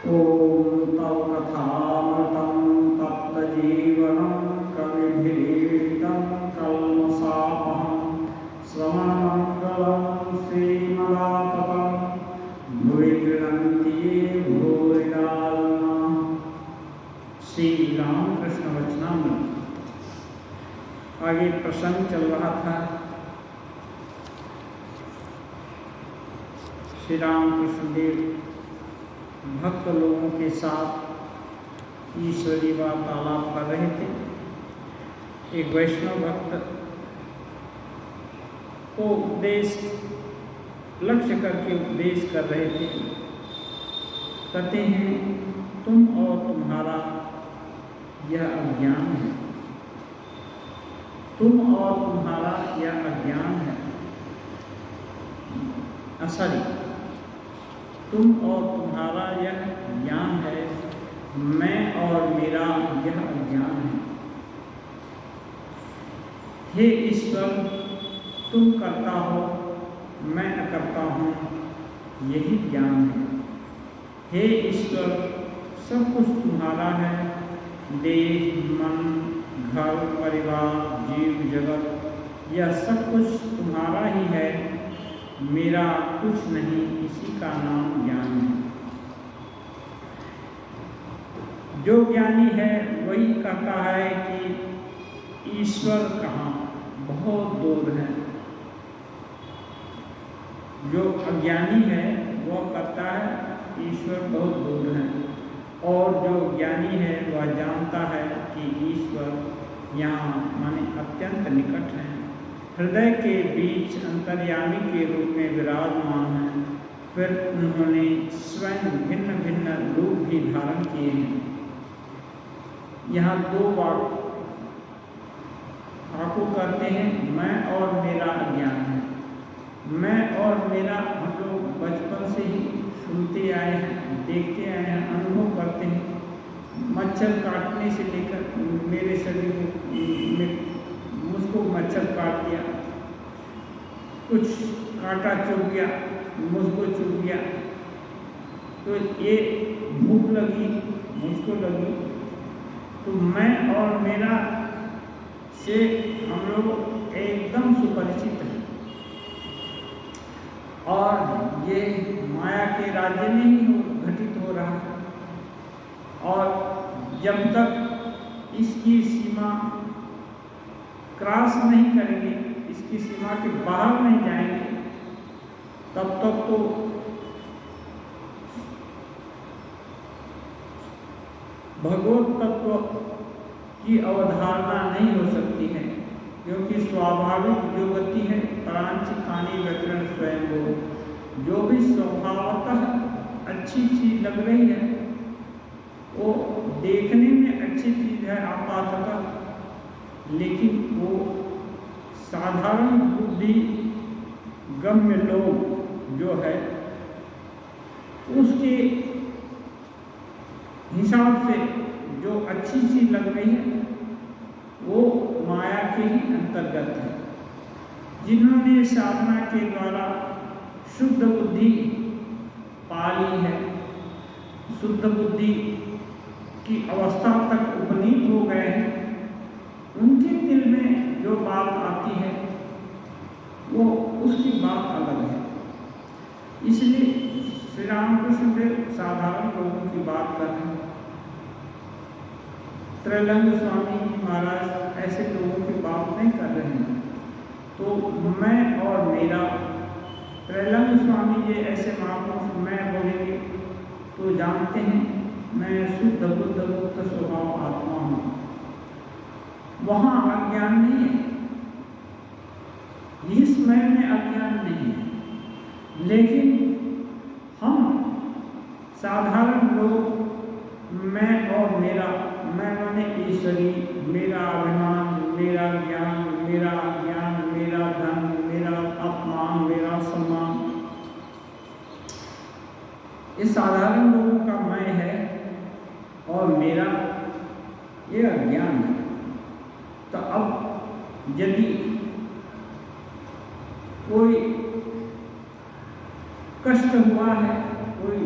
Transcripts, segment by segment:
ॐ तव कथामृतं तप्तजीवनं कविभिरीडितं कल्मषापहं श्रवणमङ्गलं श्रीमदाततं भुवि गृह्णन्ति ये भूरिदा नमः। श्री रामकृष्ण वचनामृत। आगे प्रसंग चल रहा था श्री रामकृष्ण देव भक्त लोगों के साथ ईश्वरी वार्तालाप कर रहे थे। एक वैष्णव भक्त को उपदेश लक्ष्य करके उपदेश कर रहे थे। कहते हैं तुम और तुम्हारा यह अज्ञान है, तुम और तुम्हारा यह अज्ञान है। सॉरी, तुम और तुम्हारा यह ज्ञान है, मैं और मेरा यह अज्ञान है। हे ईश्वर, तुम करता हो, मैं अकर्ता हूँ, यही ज्ञान है। हे ईश्वर, सब कुछ तुम्हारा है, देह, मन, घर, परिवार, जीव जगत, यह सब कुछ तुम्हारा ही है, मेरा कुछ नहीं, इसी का नाम ज्ञान है। जो ज्ञानी है वही कहता है कि ईश्वर कहाँ, बहुत दूर है। जो अज्ञानी है वह कहता है ईश्वर बहुत दूर है, और जो ज्ञानी है वह जानता है कि ईश्वर यहाँ माने अत्यंत निकट है, हृदय के बीच अंतर्यामी के रूप में विराजमान है। फिर उन्होंने स्वयं भिन्न भिन्न रूप भी धारण किए हैं। यहाँ दो वाक्यों करते हैं, मैं और मेरा अज्ञान है। मैं और मेरा हम लोग बचपन से ही सुनते आए हैं, देखते आए हैं, अनुभव करते हैं। मच्छर काटने से लेकर मेरे शरीर में मुझको मच्छर काट दिया, कुछ कांटा चुभ गया, मुझको चुभ गया, तो ये भूख लगी, मुझको लगी, तो मैं और मेरा से हम लोग एकदम सुपरिचित हैं। और ये माया के राज्य में ही घटित हो रहा है। और जब तक इसकी सीमा क्रॉस नहीं करेंगे, इसकी सीमा के बाहर नहीं जाएंगे, तब तक तो भगवत तत्व की अवधारणा नहीं हो सकती है। क्योंकि स्वाभाविक जो गति है, परांचिकानी व्यकरण स्वयं हो, जो भी स्वभावतः अच्छी चीज लग रही है वो देखने में अच्छी चीज है आपाततः, लेकिन वो साधारण बुद्धि गम्य लोग जो है उसके हिसाब से जो अच्छी चीज लग रही है वो माया के ही अंतर्गत है। जिन्होंने साधना के द्वारा शुद्ध बुद्धि पाली है, शुद्ध बुद्धि की अवस्था तक उपनीत हो गए हैं, उनके दिल में जो बात आती है वो उसकी बात अलग है। इसलिए श्री रामकृष्ण देव साधारण लोगों की बात कर रहे हैं। त्रैलंग स्वामी जी महाराज ऐसे लोगों की बात नहीं कर रहे हैं। तो मैं और मेरा, त्रैलंग स्वामी जी ऐसे महापुरुष मैं बोलेंगे तो जानते हैं मैं शुद्ध बुद्ध मुक्त स्वभाव आत्मा हूँ। वहाँ अज्ञान नहीं है, इस मैं में अज्ञान नहीं है। लेकिन हम साधारण लोग मैं और मेरा, मैं माने ईश्वरी, मेरा अभिमान, मेरा ज्ञान, मेरा अज्ञान, मेरा धन, मेरा अपमान, मेरा सम्मान, ये साधारण लोगों का मैं है और मेरा ये अज्ञान है। तो अब यदि कोई कष्ट हुआ है, कोई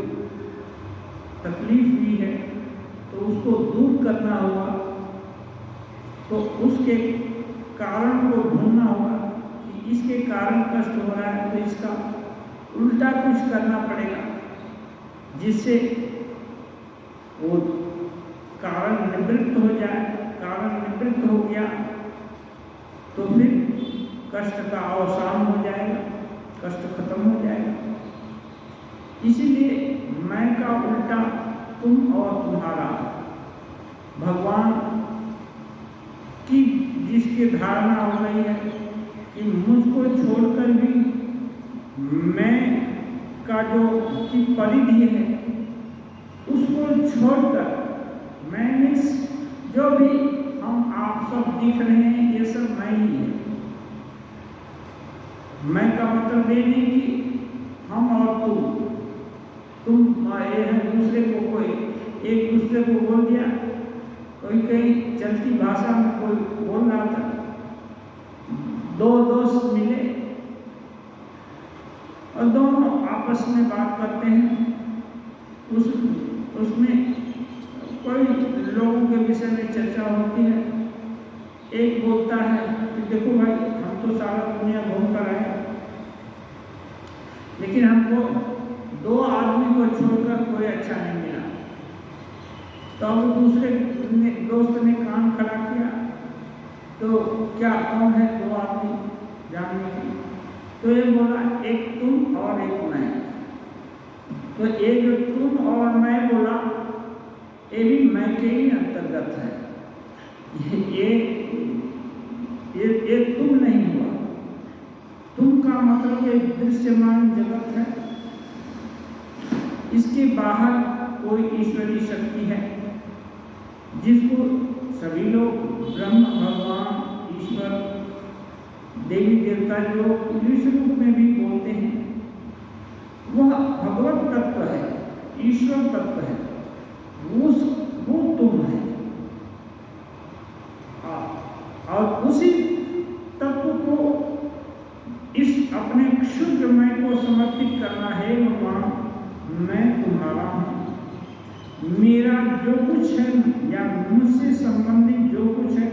तकलीफ हुई है तो उसको दूर करना होगा, तो उसके कारण को ढूंढना होगा कि इसके कारण कष्ट हो रहा है, तो इसका उल्टा कुछ करना पड़ेगा जिससे वो कारण निवृत्त हो जाए। कारण निवृत्त हो गया तो फिर कष्ट का अवसान हो जाएगा, कष्ट खत्म हो जाएगा। इसीलिए मैं का उल्टा तुम और तुम्हारा, भगवान की जिसकी धारणा हो गई है कि मुझको छोड़कर भी मैं का जो की परिधि है उसको छोड़कर मैं जो भी हम आप सब दिख रहे हैं ये सब मैं ही है। मैं का मतलब ये नहीं कि हम और तुम ये है दूसरे को, कोई एक दूसरे को बोल दिया, कोई कहीं चलती भाषा में कोई बोल रहा था, दो दोस्त मिले और दोनों आपस में बात करते हैं, उसमें कोई लोगों के विषय में चर्चा होती है। एक बोलता है कि देखो भाई हम तो सारा दुनिया घूम कर आए, लेकिन हमको दो आदमी को छोड़कर कोई अच्छा नहीं मिला। तो अब दूसरे दोस्त ने कान खड़ा किया, तो क्या कौन है दो आदमी जानने की? तो ये बोला एक तुम और एक मैं। तो ये जो तुम और मैं बोला ये भी मैं के ही अंतर्गत है। ये तुम नहीं हुआ। तुम का मतलब एक दृश्यमान जगत है, इसके बाहर कोई ईश्वरीय शक्ति है जिसको सभी लोग ब्रह्म, भगवान, ईश्वर, देवी देवता जो इस रूप में भी बोलते हैं, वह भगवत तत्व है, ईश्वर तत्व है, वो तुम है। और उसी तत्व को इस अपने क्षुद्र मैं को समर्पित करना है। भगवान मैं तुम्हारा हूँ, मेरा जो कुछ है या मुझसे संबंधित जो कुछ है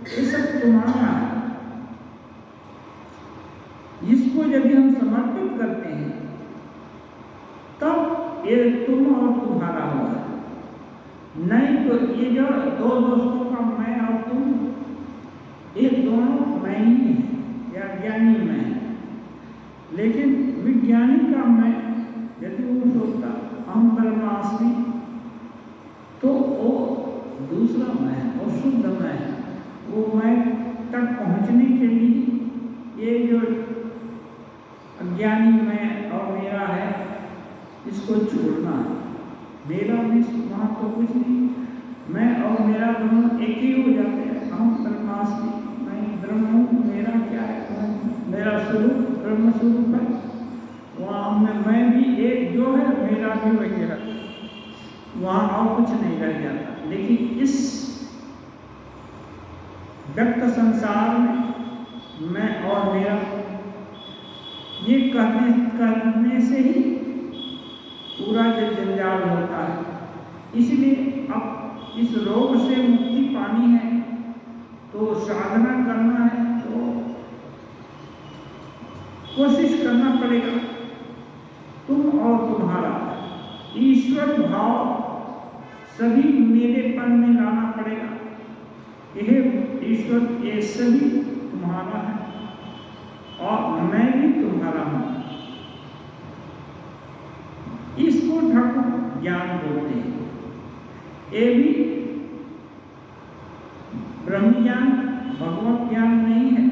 ये सब तुम्हारा है। इसको यदि हम समर्पित करते हैं तब ये तुम और तुम्हारा हुआ। नहीं तो ये जो दो दोस्तों का मैं और तुम, ये दोनों मैं ही है या ज्ञानी मैं है। लेकिन विज्ञानी का मैं यदि वो सोचता हम ब्रह्मास्मि, तो वो दूसरा मैं, वो शुद्ध मैं है। वो मैं तक पहुँचने के लिए ये जो अज्ञानी मैं और मेरा है इसको छोड़ना है। मेरा भी वहाँ तो कुछ नहीं, मैं और मेरा दोनों एक ही हो जाते हैं। हम ब्रह्मास्मि, मैं ब्रह्म हूँ, मेरा क्या है, मेरा स्वरूप ब्रह्म स्वरूप है। वहाँ मैं भी एक जो है, मेरा भी वही है, वहाँ और कुछ नहीं रह जाता। लेकिन इस व्यक्त संसार में मैं और मेरा ये करने से ही पूरा जो जंजाल होता है। इसलिए अब इस रोग से मुक्ति पानी है तो साधना करना है, तो कोशिश करना पड़ेगा। तुम और तुम्हारा ईश्वर भाव सभी मेरेपन में लाना पड़ेगा। यह ईश्वर ये सभी तुम्हारा है और मैं भी तुम्हारा हूँ। इसको ठाकुर ज्ञान बोलते हैं। ये भी ब्रह्म ज्ञान, भगवत ज्ञान नहीं है।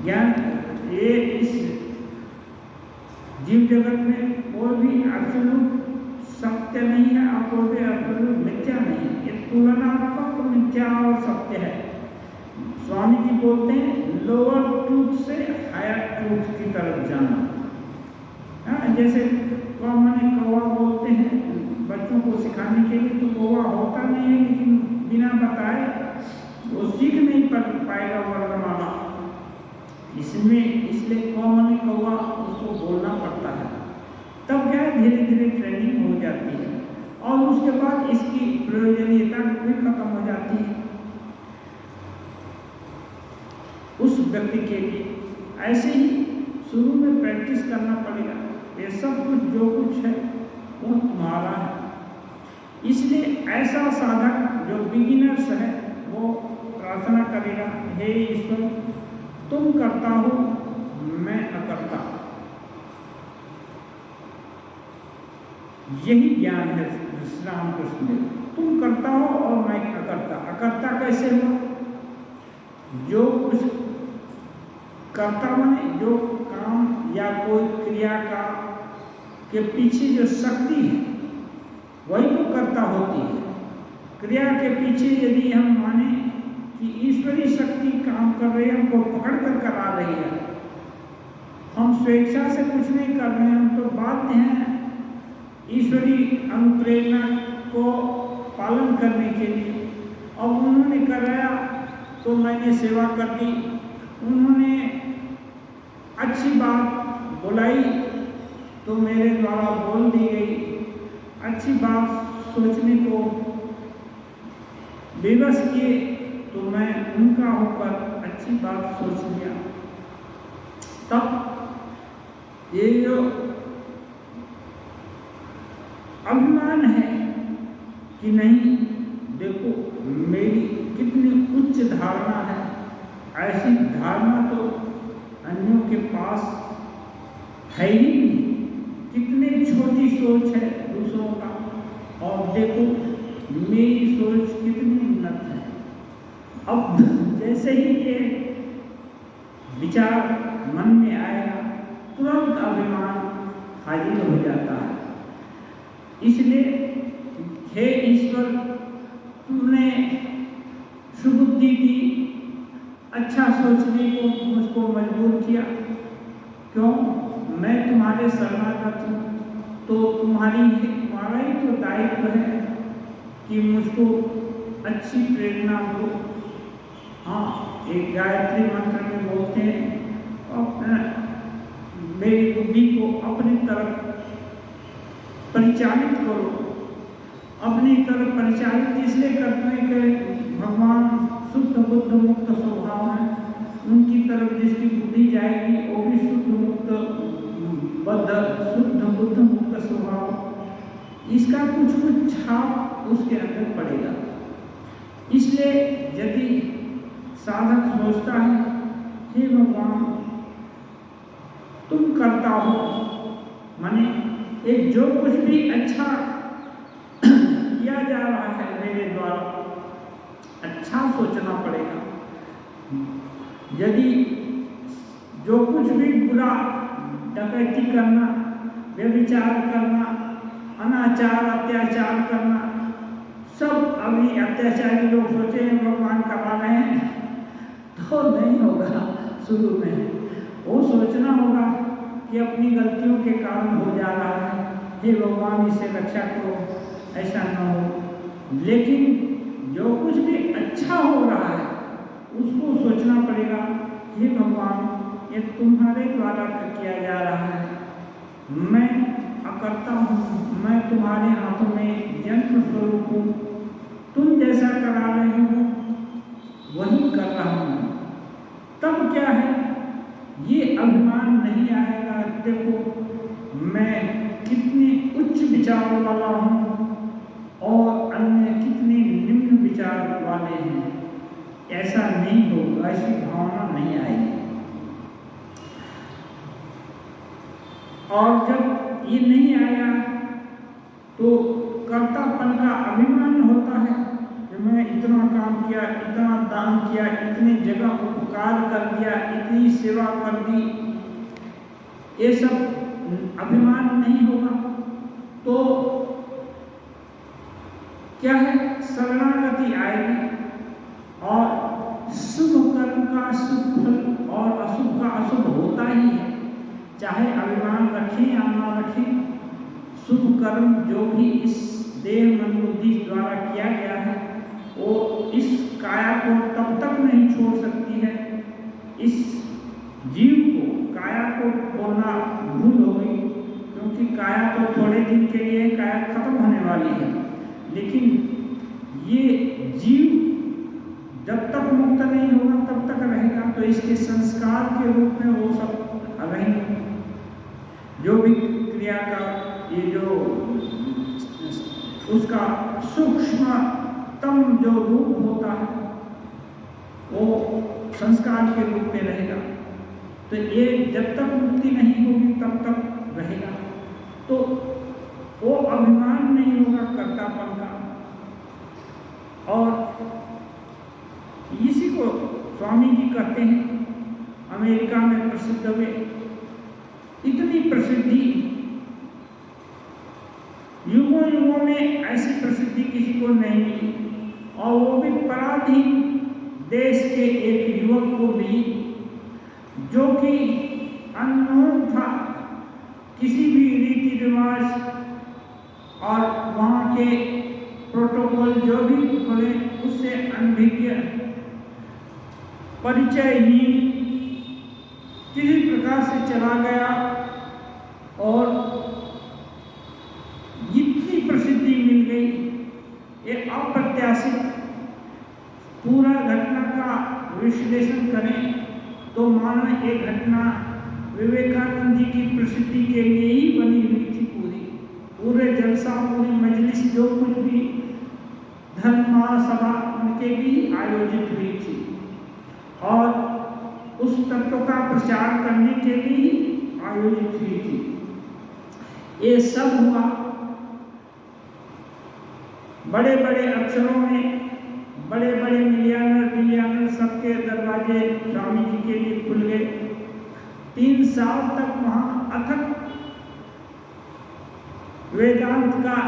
ज्ञान ये इस जीव जगत में कोई भी एब्सोल्यूट सत्य नहीं है और कोई भी एब्सोल्यूट मिथ्या नहीं है। ये तुलनात्मक मिथ्या और सत्य है। स्वामी जी बोलते हैं लोअर ट्रूथ से हायर ट्रूथ की तरफ जाना। जैसे कौवा बोलते हैं बच्चों को सिखाने के लिए, तो कौवा होता नहीं है, लेकिन बिना बताए वो सीख नहीं पाएगा वर्णमाला। इसलिए कौवा उसको बोलना पड़ता है। तब क्या धीरे धीरे ट्रेनिंग हो जाए। व्यक्ति के लिए। ऐसे ही शुरू में प्रैक्टिस करना पड़ेगा। ये सब कुछ जो कुछ है वो तुम्हारा है। इसलिए ऐसा साधक जो बिगिनर्स है वो प्रार्थना करेगा, हे ईश्वर तुम करता हो, मैं अकर्ता। यही ज्ञान है श्री राम कृष्ण देव। तुम करता हो और मैं अकर्ता। अकर्ता कैसे हो? जो कुछ करता माने जो काम या कोई क्रिया का के पीछे जो शक्ति है वही तो कर्ता होती है। क्रिया के पीछे यदि हम माने कि ईश्वरीय शक्ति काम कर रही है, हमको पकड़ कर करा रही है, हम स्वेच्छा से कुछ नहीं कर रहे हैं, हम तो बाध्य हैं ईश्वरीय अनुप्रेरणा को पालन करने के लिए। अब उन्होंने कराया तो मैंने सेवा कर दी, उन्होंने अच्छी बात बुलाई तो मेरे द्वारा बोल दी गई, अच्छी बात सोचने को विवश किए तो मैं उनका होकर अच्छी बात सोच लिया। तब ये जो अभिमान है कि नहीं देखो मेरी कितनी उच्च धारणा है, ऐसी धारणा तो अन्यों के पास है ही नहीं। कितनी छोटी सोच है दूसरों का, और देखो मेरी सोच कितनी उन्नत है। अब जैसे ही ये विचार मन में आएगा तुरंत अभिमान हाजिर हो जाता है। इसलिए हे ईश्वर तुमने सुबुद्धि दी, अच्छा सोचने को मुझको मजबूर किया। क्यों? मैं तुम्हारे शरणागत हूँ, तो तुम्हारा ही तो दायित्व है कि मुझको अच्छी प्रेरणा दो। हाँ, एक गायत्री मंत्र में बोलते हैं अपना मेरी बुद्धि को अपनी तरफ परिचालित करो। अपनी तरफ परिचालित इसलिए करते हैं कि भगवान शुद्ध बुद्ध मुक्त स्वभाव है, उनकी तरफ जिसकी बुद्धि जाएगी वो भी शुद्ध बुद्ध मुक्त स्वभाव, इसका कुछ छाप उसके अंदर पड़ेगा। इसलिए यदि साधक सोचता है हे भगवान तुम करता हो, माने एक जो कुछ भी अच्छा किया जा रहा है मेरे द्वारा, अच्छा सोचना पड़ेगा। यदि जो कुछ भी बुरा, डकैती करना, व्यभिचार करना, अनाचार अत्याचार करना, सब अभी अत्याचारी लोग सोचे हैं भगवान करा रहे हैं, तो नहीं होगा। शुरू में वो सोचना होगा कि अपनी गलतियों के कारण हो जा रहा है, हे भगवान इसे रक्षा करो, ऐसा न हो। लेकिन जो कुछ भी अच्छा हो रहा है उसको सोचना पड़ेगा, हे भगवान ये तुम्हारे द्वारा किया जा रहा है, मैं अकर्ता हूँ, मैं तुम्हारे हाथों में यंत्र स्वरूप हूँ, तुम जैसा करा रहे हो वही कर रहा हूँ। तब क्या है, ये अभिमान नहीं आएगा। देखो मैं कितनी उच्च विचार वाला हूँ और अन्य कितने निम्न विचार वाले हैं, ऐसा नहीं होगा, ऐसी भावना नहीं आएगी। और जब ये नहीं आया तो कर्तापन का अभिमान होता है कि मैं इतना काम किया, इतना दान किया, इतनी जगह उपकार कर दिया, इतनी सेवा कर दी, ये सब अभिमान नहीं होगा तो क्या है, शरणागति आएगी और शुभ कर्म का शुभ फल और अशुभ का अशुभ होता ही है। चाहे अभिमान रखें या ना रखें, शुभ कर्म जो भी इस देह मन बुद्धि द्वारा किया गया है वो इस काया को तब तक नहीं छोड़ सकती है। इस जीव को, काया को बोलना भूल हो गई, क्योंकि काया तो थोड़े दिन के लिए काया खत्म होने वाली है, लेकिन ये जीव जब तक मुक्त नहीं होगा तब तक रहेगा तो इसके संस्कार के रूप में वो सब रहेंगे। जो भी क्रिया का ये जो उसका सूक्ष्मतम जो रूप होता है वो संस्कार के रूप में रहेगा। तो ये जब तक मुक्ति नहीं होगी तब तक रहेगा। तो वो अभिमान नहीं होगा कर्तापन का। और इसी को स्वामी जी कहते हैं, अमेरिका में प्रसिद्ध हुए, इतनी प्रसिद्धि, युगों युगों में ऐसी प्रसिद्धि किसी को नहीं मिली, और वो भी पराधीन देश के एक युवक को मिली जो कि अननोन था, किसी भी रीति रिवाज और वहाँ के प्रोटोकॉल जो भी बोले उससे अनभिज्ञ, परिचयहीन, किसी प्रकार से चला गया और इतनी प्रसिद्धि मिल गई। ये अप्रत्याशित पूरा घटना का विश्लेषण करें तो मानो ये घटना विवेकानंद जी की प्रसिद्धि के लिए ही बनी हुई थी। पूरे जलसा, पूरी मजलिस, जो कुछ भी धर्म महासभा उनके भी आयोजित हुई थी और उस तत्व का प्रचार करने के लिए ही आयोजित हुई थी। ये सब हुआ बड़े बड़े अक्षरों में, बड़े बड़े मिलियनर सबके दरवाजे स्वामी जी के लिए खुल गए। 3 साल तक वहाँ अथक वेदांत का,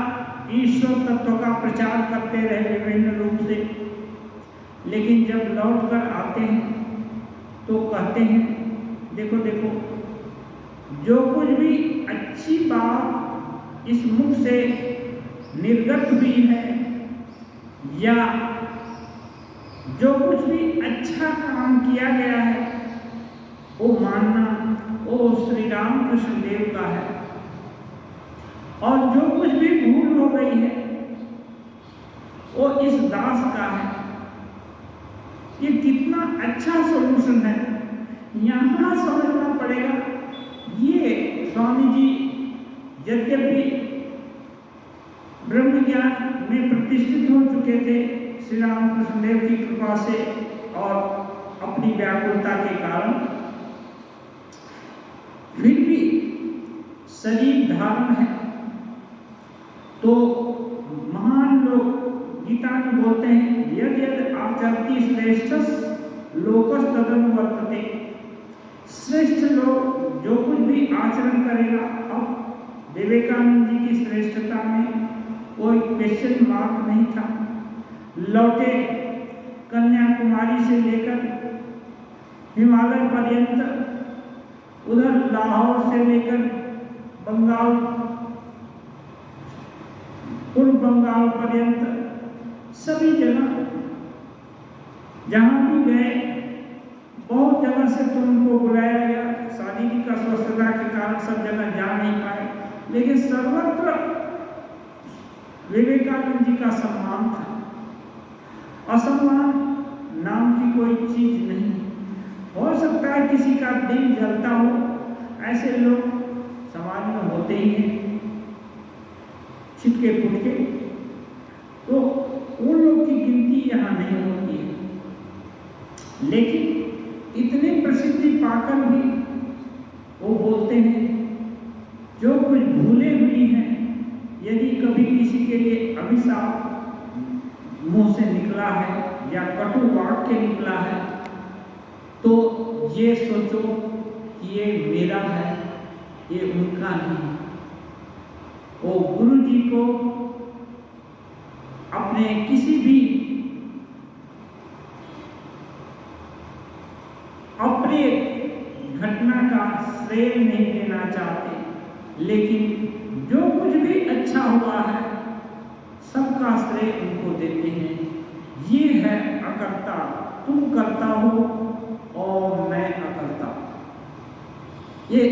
ईश्वर तत्व का प्रचार करते रहे विभिन्न रूप से। लेकिन जब लौट कर आते हैं तो कहते हैं, देखो देखो, जो कुछ भी अच्छी बात इस मुख से निर्गत हुई है या जो कुछ भी अच्छा काम किया गया है वो मानना वो श्री रामकृष्ण देव का है, और जो कुछ भी भूल हो गई है वो इस दास का है। ये कितना अच्छा सॉल्यूशन है, यहाँ समझना पड़ेगा। ये स्वामी जी यद्यपि ब्रह्म ज्ञान में प्रतिष्ठित हो चुके थे श्री रामकृष्ण देव की कृपा से और अपनी व्याकुलता के कारण, फिर भी शरीर धारण है। तो महान लोग गीता में बोलते हैं, यद यद आचरति श्रेष्ठ लोकस तदनुवर्तते। श्रेष्ठ लोग जो कुछ भी आचरण करेगा, अब विवेकानंद जी की श्रेष्ठता में कोई क्वेश्चन मार्क नहीं था। लौटे कन्याकुमारी से लेकर हिमालय पर्यंत, उधर लाहौर से लेकर बंगाल, पूर्व बंगाल पर्यंत, सभी जगह जहाँ भी गए, बहुत जगह से तो उनको बुलाया गया। शारीरिक अस्वस्थता के कारण सब जगह जा नहीं पाए, लेकिन सर्वत्र विवेकानंद जी का सम्मान था। असम्मान नाम की कोई चीज नहीं। हो सकता है किसी का दिल जलता हो, ऐसे लोग समाज में होते ही हैं, छिटके फुटके, तो उन लोग की गिनती यहाँ नहीं होती है। लेकिन इतने प्रसिद्धि पाकर भी वो बोलते हैं, जो कुछ भूले हुई हैं, यदि कभी किसी के लिए अभिशाप मुंह से निकला है या कटु वाक्य निकला है, तो ये सोचो कि ये मेरा है, ये उनका नहीं। वो गुरु जी को अपने किसी भी अप्रिय घटना का श्रेय नहीं देना चाहते, लेकिन जो कुछ भी अच्छा हुआ है सबका श्रेय उनको देते हैं। ये है अकर्ता, तुम करता हो और मैं अकर्ता। ये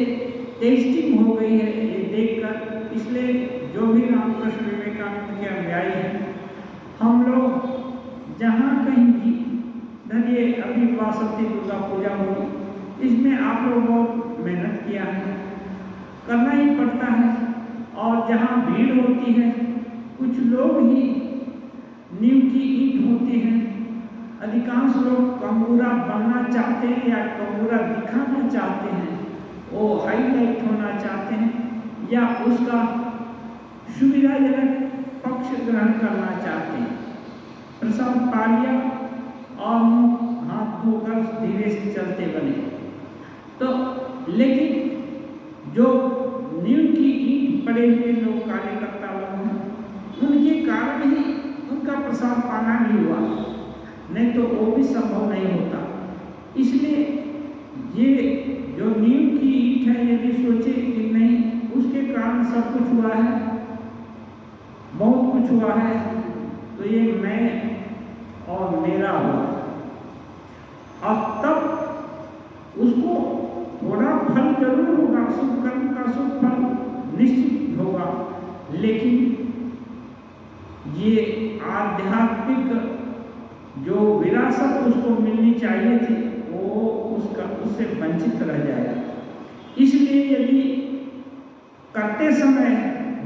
टेस्टिंग हो गई है ये देखकर। इसलिए जो भी रामकृष्ण विवेकानंद के अनुयायी हैं, हम लोग जहाँ कहीं भी धरिए अभी वासंती दुर्गा पूजा हुई, इसमें आप लोग बहुत मेहनत किया है, करना ही पड़ता है। और जहाँ भीड़ होती है, कुछ लोग ही नींव की ईंट होती है, अधिकांश लोग कमूरा बनना चाहते हैं या कमूरा दिखाना चाहते हैं, वो हाईलाइट होना चाहते हैं या उसका सुविधाजनक पक्ष ग्रहण करना चाहते हैं। प्रसाद पा लिया और हाथ धोकर धीरे से चलते बने। तो लेकिन जो नींव की ईंट पड़े हुए लोग कार्यकर्ता लोग हैं, उनके कारण ही उनका प्रसाद पाना नहीं हुआ, नहीं तो वो भी संभव नहीं होता। इसलिए ये जो नींव की ईंट है, यदि सोचे कि नहीं उसके कारण सब कुछ हुआ है, बहुत कुछ हुआ है, तो ये मैं और मेरा हुआ। अब तब उसको थोड़ा फल जरूर होगा, शुभ कर्म का शुभ फल निश्चित होगा, लेकिन ये आध्यात्मिक जो विरासत उसको मिलनी चाहिए थी, वो उससे वंचित रह जाएगा। इसलिए यदि करते समय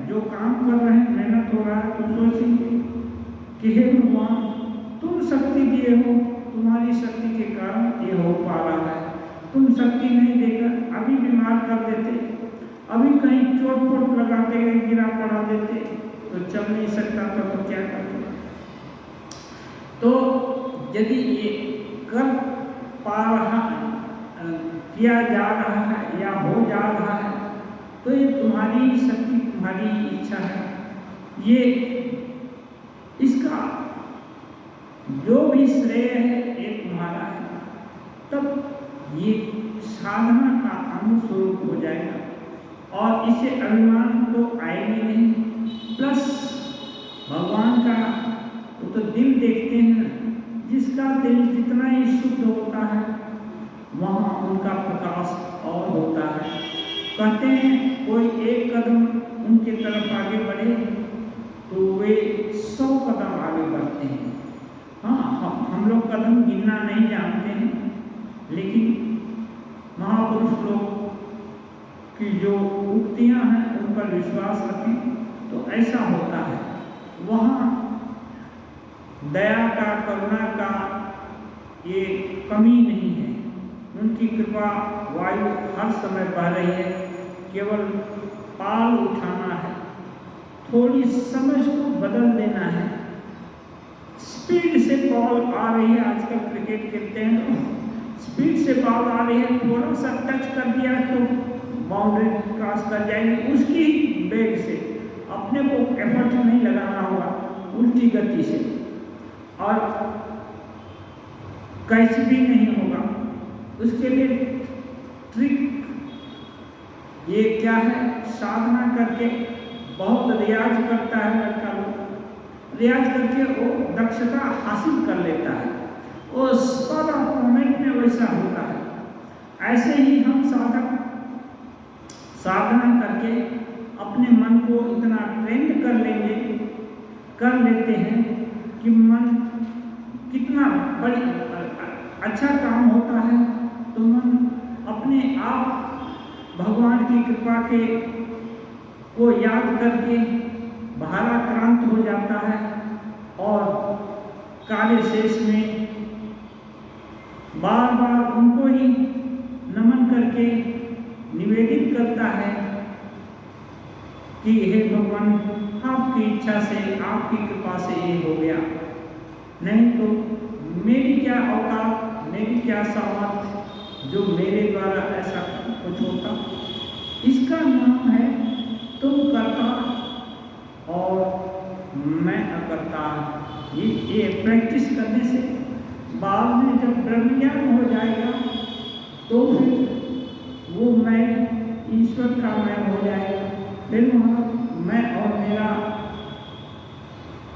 जो काम कर रहे हैं, मेहनत हो रहा है, तो सोचिए कि हे भगवान, तुम शक्ति दिए हो, तुम्हारी शक्ति के कारण ये हो पा रहा है। तुम शक्ति नहीं देकर अभी बीमार कर देते, अभी कहीं चोट पोट लगाते गए गिरा पड़ा देते, तो चल नहीं सकता था, तो क्या करते। तो यदि ये कर पा रहा किया जा रहा है या हो जा रहा है, तो ये तुम्हारी शक्ति, तुम्हारी इच्छा है। ये इसका जो भी श्रेय है ये तुम्हारा है। तब ये साधना का अनुस्वरूप हो जाएगा और इसे अभिमान तो आएगी नहीं। प्लस भगवान का वो तो दिल देखते हैं, जिसका दिल जितना ही शुद्ध होता है, वहाँ उनका प्रकाश और होता है। कहते हैं कोई एक कदम उनके तरफ आगे बढ़े तो वे 100 कदम आगे बढ़ते हैं। हाँ, हम लोग कदम गिनना नहीं जानते हैं, लेकिन महापुरुष लोग की जो उक्तियाँ हैं उन पर विश्वास रखें तो ऐसा होता है। वहाँ दया का, करुणा का ये कमी नहीं है। उनकी कृपा वायु हर समय बह रही है, केवल पाल उठाना है, थोड़ी समझ को बदल देना है। स्पीड से बॉल आ रही है, आजकल क्रिकेट खेलते हैं तो स्पीड से बॉल आ रही है, थोड़ा सा टच कर दिया तो बाउंड्री क्रॉस कर जाएगी। उसकी वेग से अपने को एफर्ट नहीं लगाना होगा, उल्टी गति से, और कैच भी नहीं होगा। उसके लिए ट्रिक ये क्या है, साधना करके बहुत रियाज करता है लड़का लोग, रियाज करके वो दक्षता हासिल कर लेता है, वो स्पॉट ऑफ मोमेंट में वैसा होता है। ऐसे ही हम साधक साधना करके अपने मन को इतना ट्रेंड कर लेते हैं कि मन कितना बड़ी अच्छा काम होता है, तो मन अपने आप भगवान की कृपा के को याद करके भाराक्रांत हो जाता है और काले शेष में बार बार उनको ही नमन करके निवेदित करता है कि हे भगवान, आपकी इच्छा से, आपकी कृपा से ये हो गया, नहीं तो मेरी क्या औकात, मेरी क्या सामर्थ्य जो मेरे द्वारा ऐसा कुछ होता। इसका नाम है तुम करता और मैं अकर्ता। ये प्रैक्टिस करने से बाद में जब ब्रह्म ज्ञान हो जाएगा तो फिर वो मैं ईश्वर का मैं हो जाएगा। फिर वहाँ मैं और मेरा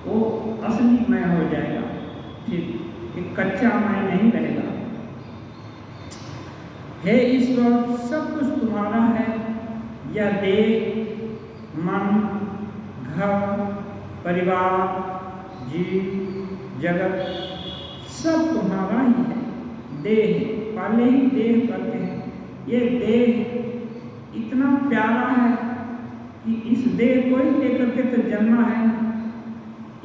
वो असली मैं हो जाएगा, ठीक, एक कच्चा मैं नहीं रहेगा। हे ईश्वर, सब कुछ तुम्हारा है, यह देह, मन, घर, परिवार, जीव, जगत सब तुम्हारा ही है। देह पहले ही देह करते हैं। ये देह इतना प्यारा है कि इस देह को ही लेकर के तो जन्मा है।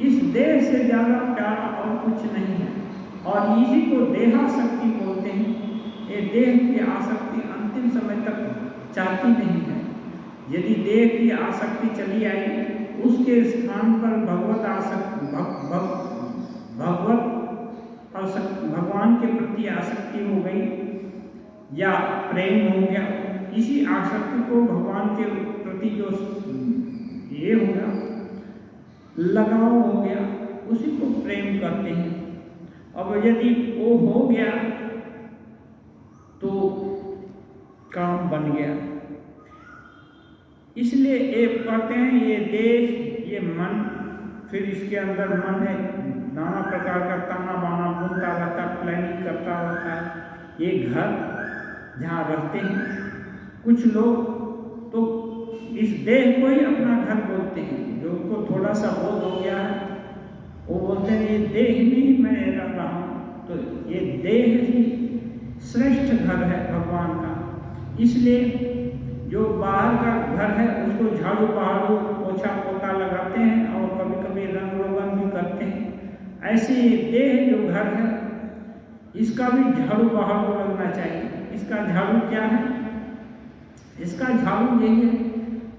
इस देह से ज़्यादा प्यारा और कुछ नहीं है, और इसी को देहासक्ति बोलते हैं। ये देह की आसक्ति अंतिम समय तक चाहती नहीं है। यदि देह की आसक्ति चली आई, उसके स्थान पर भगवत आसक्ति भगवान के प्रति आसक्ति हो गई या प्रेम हो गया। इसी आसक्ति को भगवान के प्रति जो ये हो गया, लगाव हो गया, उसी को प्रेम करते हैं। अब यदि वो हो गया तो काम बन गया। इसलिए एक कहते हैं ये देह, ये मन, फिर इसके अंदर मन है, नाना प्रकार का ताना बाना बुनता रहता, प्लानिंग करता रहता है। ये घर जहाँ रहते हैं, कुछ लोग तो इस देह को ही अपना घर बोलते हैं। जो उनको थोड़ा सा बोध हो गया है, वो बोलते हैं ये देह में ही मैं रह रहा हूँ। तो ये देह ही श्रेष्ठ घर है भगवान का। इसलिए जो बाहर का घर है उसको झाड़ू पहाड़ू पोछा पोता लगाते हैं और कभी कभी रंग रोगन भी करते हैं। ऐसे ये देह जो घर है, इसका भी झाड़ू पहाड़ू लगना चाहिए। इसका झाड़ू क्या है? इसका झाड़ू यही है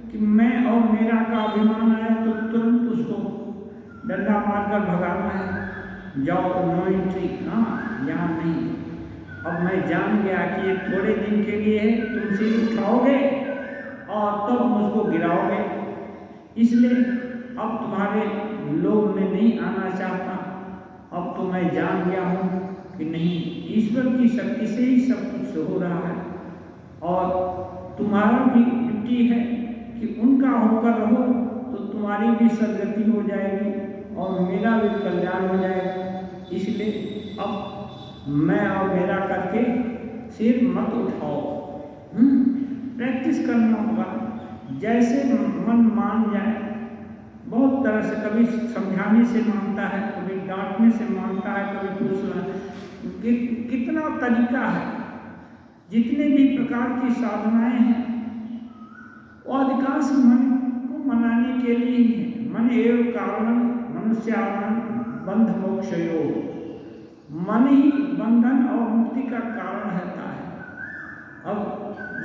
कि मैं और मेरा का अभिमान आया तो तुरंत उसको डंडा मारकर भगाना है। जाओ नो एंट्री, हाँ यहाँ नहीं। अब मैं जान गया कि ये थोड़े दिन के लिए है, तुम सिर उठाओगे और तब मुझको गिराओगे। इसलिए अब तुम्हारे लोभ में नहीं आना चाहता। अब तो मैं जान गया हूँ कि नहीं, ईश्वर की शक्ति से ही सब कुछ हो रहा है, और तुम्हारा भी ड्यूटी है कि उनका होकर रहो तो तुम्हारी भी सदगति हो जाएगी और मेरा भी कल्याण हो जाएगा। इसलिए अब मैं और मेरा करके सिर मत उठाओ। प्रैक्टिस करना होगा। जैसे मन मान जाए, बहुत तरह से, कभी समझाने से मानता है, कभी डांटने से मानता है, कभी दूसरा, कितना तरीका है। जितने भी प्रकार की साधनाएं हैं वो अधिकांश मन को मनाने के लिए ही है। मन एव कारण मनुष्याणां बंध मोक्षयोः। मन ही बंधन और मुक्ति का कारण रहता है। अब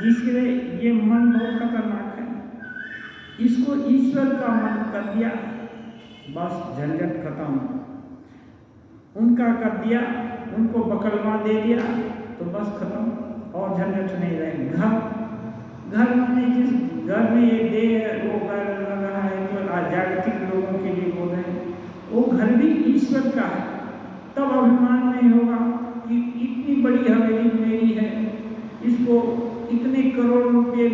जिसके ये मन बहुत खतरनाक है, इसको ईश्वर का मन कर दिया, बस झंझट खत्म। उनका कर दिया, उनको बकलवा दे दिया तो बस खत्म, और झंझट नहीं रहे। घर में जिस घर में ये देह वो घर लगा है, जो जागतिक लोगों के लिए बोल रहे हैं, वो घर भी ईश्वर का है। तब अभिमान नहीं होगा कि इतनी बड़ी हवेली मेरी है, इसको इतने करोड़ रुपये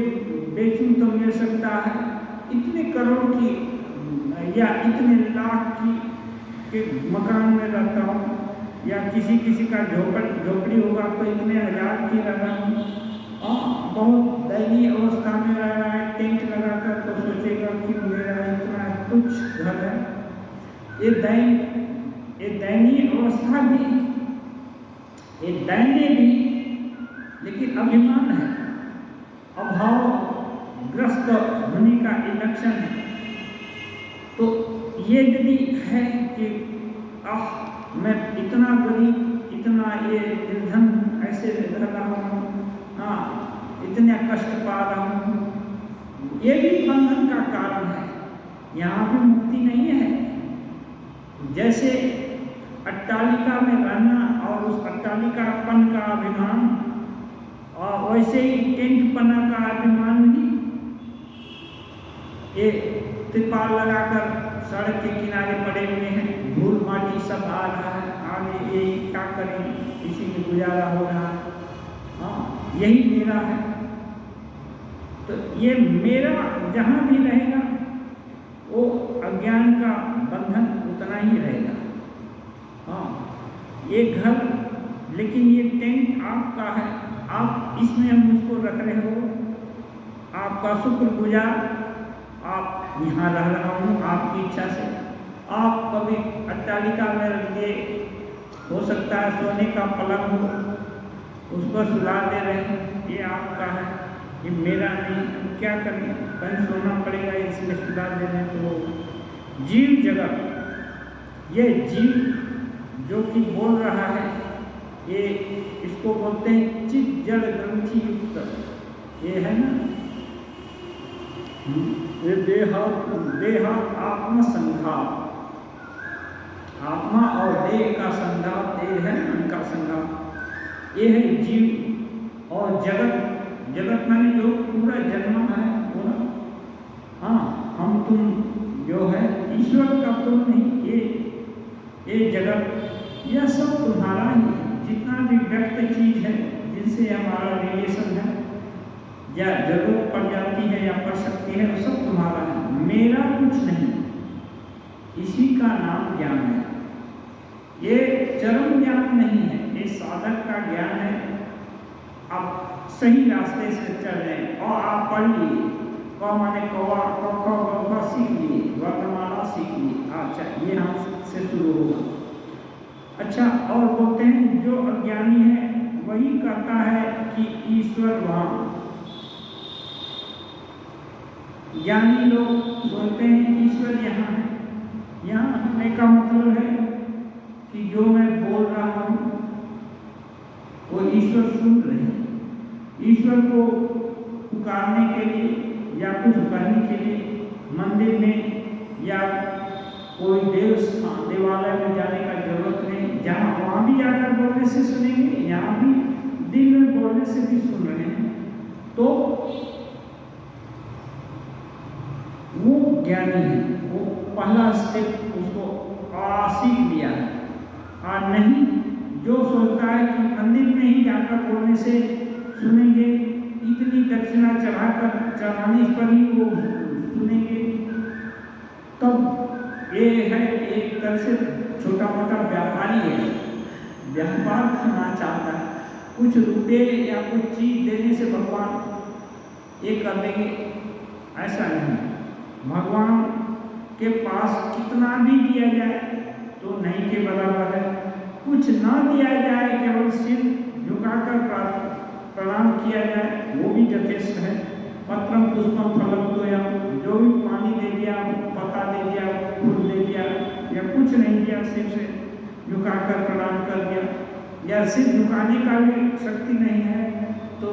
बेचूं तो मिल सकता है, इतने करोड़ की या इतने लाख की के मकान में रहता हूँ, या किसी का झोपड़ी होगा तो इतने हजार की रह रहा हूँ। बहुत दयनीय अवस्था में रह रहा है, टेंट लगाकर, तो सोचेगा कि मेरा इतना तुच्छ घर है। ये दयनीय अवस्था भी, ये दैन्य भी, लेकिन अभिमान है, अभावग्रस्त होने का लक्षण है। तो ये यदि है कि मैं इतना गरीब, इतना ये निर्धन ऐसे रह रहा हूँ, इतने कष्ट पा रहा हूँ, ये भी बंधन का कारण है। यहाँ भी मुक्ति नहीं है। जैसे अट्टालिका में रहना और उस अट्टालिकापन का अभिमान, और वैसे ही टेंट पना का अभिमान भी, ये त्रिपाल लगाकर सड़क के किनारे पड़े हुए हैं, धूल माटी सब आ रहा है, आगे ये क्या करें, इसी में गुजारा हो रहा है। यही मेरा है। तो ये मेरा जहाँ भी रहेगा वो अज्ञान का बंधन उतना ही रहेगा। ये घर, लेकिन ये टेंट आपका है, आप इसमें मुझको रख रहे हो, आपका शुक्रगुजार, आप यहाँ रह रहा हूँ आपकी इच्छा से। आप कभी अट्टालिका में रह गए हो सकता है सोने का पलंग हो, उस पर सुला दे रहे हैं, ये आपका है, ये मेरा नहीं, हम क्या करें, कहीं सोना पड़ेगा, इसमें सुला दे रहे हैं। तो जीव जगत, ये जीव जो कि बोल रहा है, ये इसको बोलते हैं चित्त जड़ ग्रंथि युक्त, ये है ना, ये देह आत्म संघात, आत्मा और देह का संघात, देह है उनका संघात, ये है जीव। और जगत, जगत माने जो पूरा जन्म है पूरा, हाँ, हम तुम जो है ईश्वर का तुम नहीं, ये जगत, यह सब तुम्हारा ही है। जितना भी व्यक्त चीज है जिनसे हमारा रिलेशन है या जरूरत पड़ जाती है या पड़ सकती है, वो सब तुम्हारा है, मेरा कुछ नहीं। इसी का नाम ज्ञान है। ये चरम ज्ञान नहीं है, ये साधक का ज्ञान है। आप सही रास्ते से चल रहे हैं और आप पढ़ लिए, क माने कौवा, क सीख लिए, वर्णमाला सीख लिए, अच्छा ये हमसे शुरू होगा। अच्छा, और बोलते हैं जो अज्ञानी है वही कहता है कि ईश्वर वहाँ, ज्ञानी लोग बोलते हैं ईश्वर यहाँ है। यहाँ होने का मतलब है कि जो मैं बोल रहा हूँ वो ईश्वर सुन रहे हैं। ईश्वर को पुकारने के लिए या कुछ करने के लिए मंदिर में या कोई देवालय में जाने का जरूरत नहीं, जहाँ वहाँ भी जाकर बोलने से सुनेंगे, यहाँ भी दिल में बोलने से भी सुन रहे हैं। तो वो ज्ञानी है, वो पहला स्टेप उसको सीख लिया है। और नहीं जो सोचता है कि मंदिर में ही जाकर बोलने से सुनेंगे, इतनी दक्षिणा चढ़ाने पर ही वो सुनेंगे, तब ये है एक तरह से छोटा मोटा व्यापारी है, व्यापार करना चाहता है, कुछ रुपए या कुछ चीज देने से भगवान ये कर देंगे, ऐसा नहीं। भगवान के पास कितना भी दिया जाए तो नहीं के बराबर है, कुछ ना दिया जाए, केवल सिर झुकाकर प्रणाम किया जाए वो भी यथेष्ट है। पत्रम पुष्पम फलम तोयम, जो भी पानी दे दिया, पत्ता दे दिया, फूल दे दिया या कुछ नहीं दिया, सिर से झुकाकर प्रणाम कर दिया, या सिर झुकाने का भी शक्ति नहीं है तो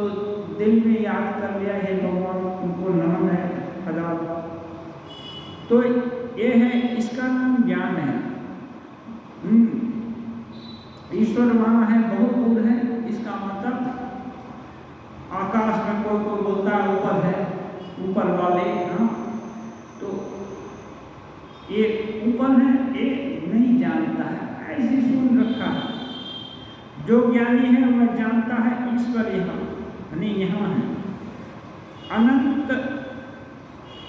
दिल में याद कर लिया, हे भगवान तुमको नमन है हजार। तो ये है, इसका नाम ज्ञान है। ईश्वर वहाँ है, बहुत दूर है, इसका मतलब आकाश में कोई बोलता है ऊपर है, ऊपर वाले, हाँ, तो ये ऊपर है, ये नहीं जानता है, ऐसे सुन रखा है। जो ज्ञानी है वह जानता है ईश्वर यहाँ नहीं, यहाँ है, अनंत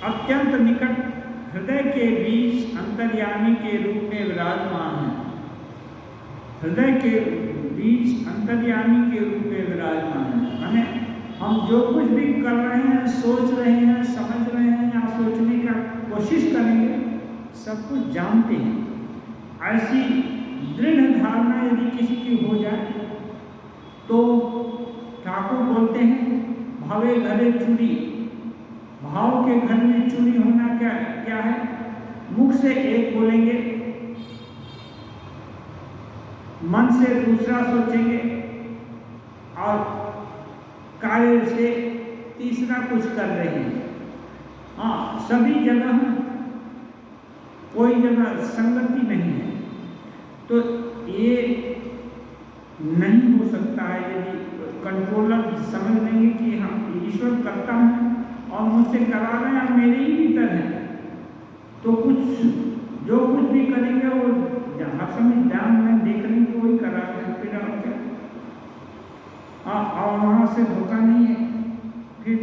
अत्यंत निकट हृदय के बीच अंतर्यामी के रूप में विराजमान है। हृदय के बीच अंतर्यामी के रूप में विराजमान है, माने हम जो कुछ भी कर रहे हैं, सोच रहे हैं, समझ रहे हैं या सोचने का कोशिश करेंगे, सब कुछ जानते हैं। ऐसी दृढ़ धारणा यदि किसी की हो जाए तो ठाकुर बोलते हैं भावे घरे चूड़ी, भाव के घर में चूड़ी होना क्या है? मुख से एक बोलेंगे, मन से दूसरा सोचेंगे और कार्य से तीसरा कुछ कर रहे हैं। हाँ, सभी जगह कोई जगह संगति नहीं है, तो ये नहीं हो सकता है। यदि कंट्रोलर समझ लेंगे कि हाँ ईश्वर करता है और मुझसे करा रहे हैं, मेरे ही भीतर है, तो कुछ जो कुछ भी करेंगे वो जहाँ समय ध्यान में देख लेंगे वही करा रहे हैं, फिर आप क्या, हाँ, और वहाँ से धोखा नहीं है, फिर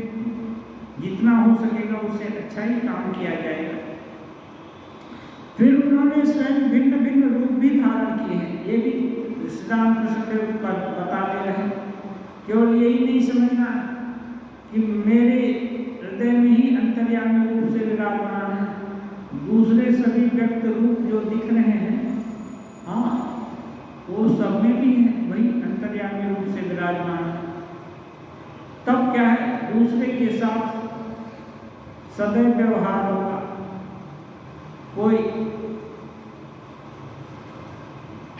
जितना हो सकेगा उससे अच्छा ही काम किया जाएगा। फिर उन्होंने स्वयं भिन्न भिन्न रूप भी धारण किए हैं, ये भी श्री रामकृष्ण देव बता दे रहे हैं। केवल यही नहीं समझना कि मेरे हृदय में ही अंतर्यामी रूप से विराजमान है, दूसरे सभी व्यक्त रूप जो दिख रहे हैं, हाँ, वो सदैव व्यवहार होगा, कोई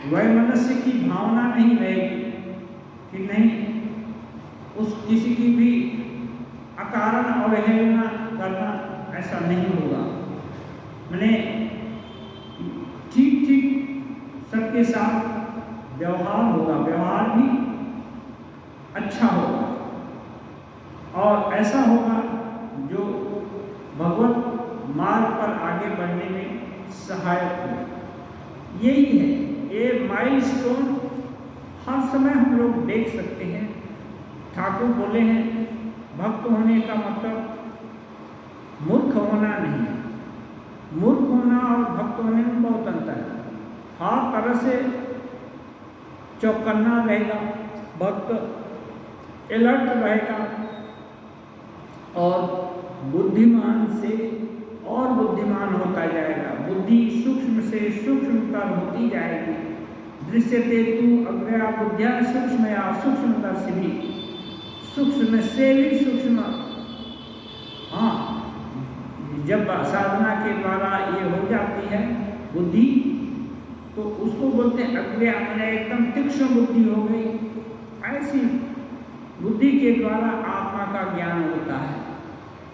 वैमनस्य की भावना नहीं रहेगी कि नहीं उस किसी की भी अकारण अवहेलना करना, ऐसा नहीं होगा। मैंने ठीक ठीक सबके साथ व्यवहार होगा, व्यवहार भी अच्छा होगा और ऐसा होगा जो भगवत मार्ग पर आगे बढ़ने में सहायक हो। यही है, ये माइलस्टोन हर समय हम लोग देख सकते हैं। ठाकुर बोले हैं भक्त होने का मतलब मूर्ख होना नहीं है। मूर्ख होना और भक्त होने में बहुत अंतर है। हर तरह से चौकन्ना रहेगा, भक्त अलर्ट रहेगा और बुद्धिमान से और बुद्धिमान होता जाएगा। बुद्धि सूक्ष्म से सूक्ष्मतर होती जाएगी। दृश्यते तु अग्रया बुद्धिया सूक्ष्मया सूक्ष्मदर्शिनी, सूक्ष्म से भी सूक्ष्म। हाँ, जब साधना के द्वारा ये हो जाती है बुद्धि, तो उसको बोलते हैं अग्रया, मैंने एकदम तीक्ष्ण बुद्धि हो गई। ऐसी बुद्धि के द्वारा आत्मा का ज्ञान होता है,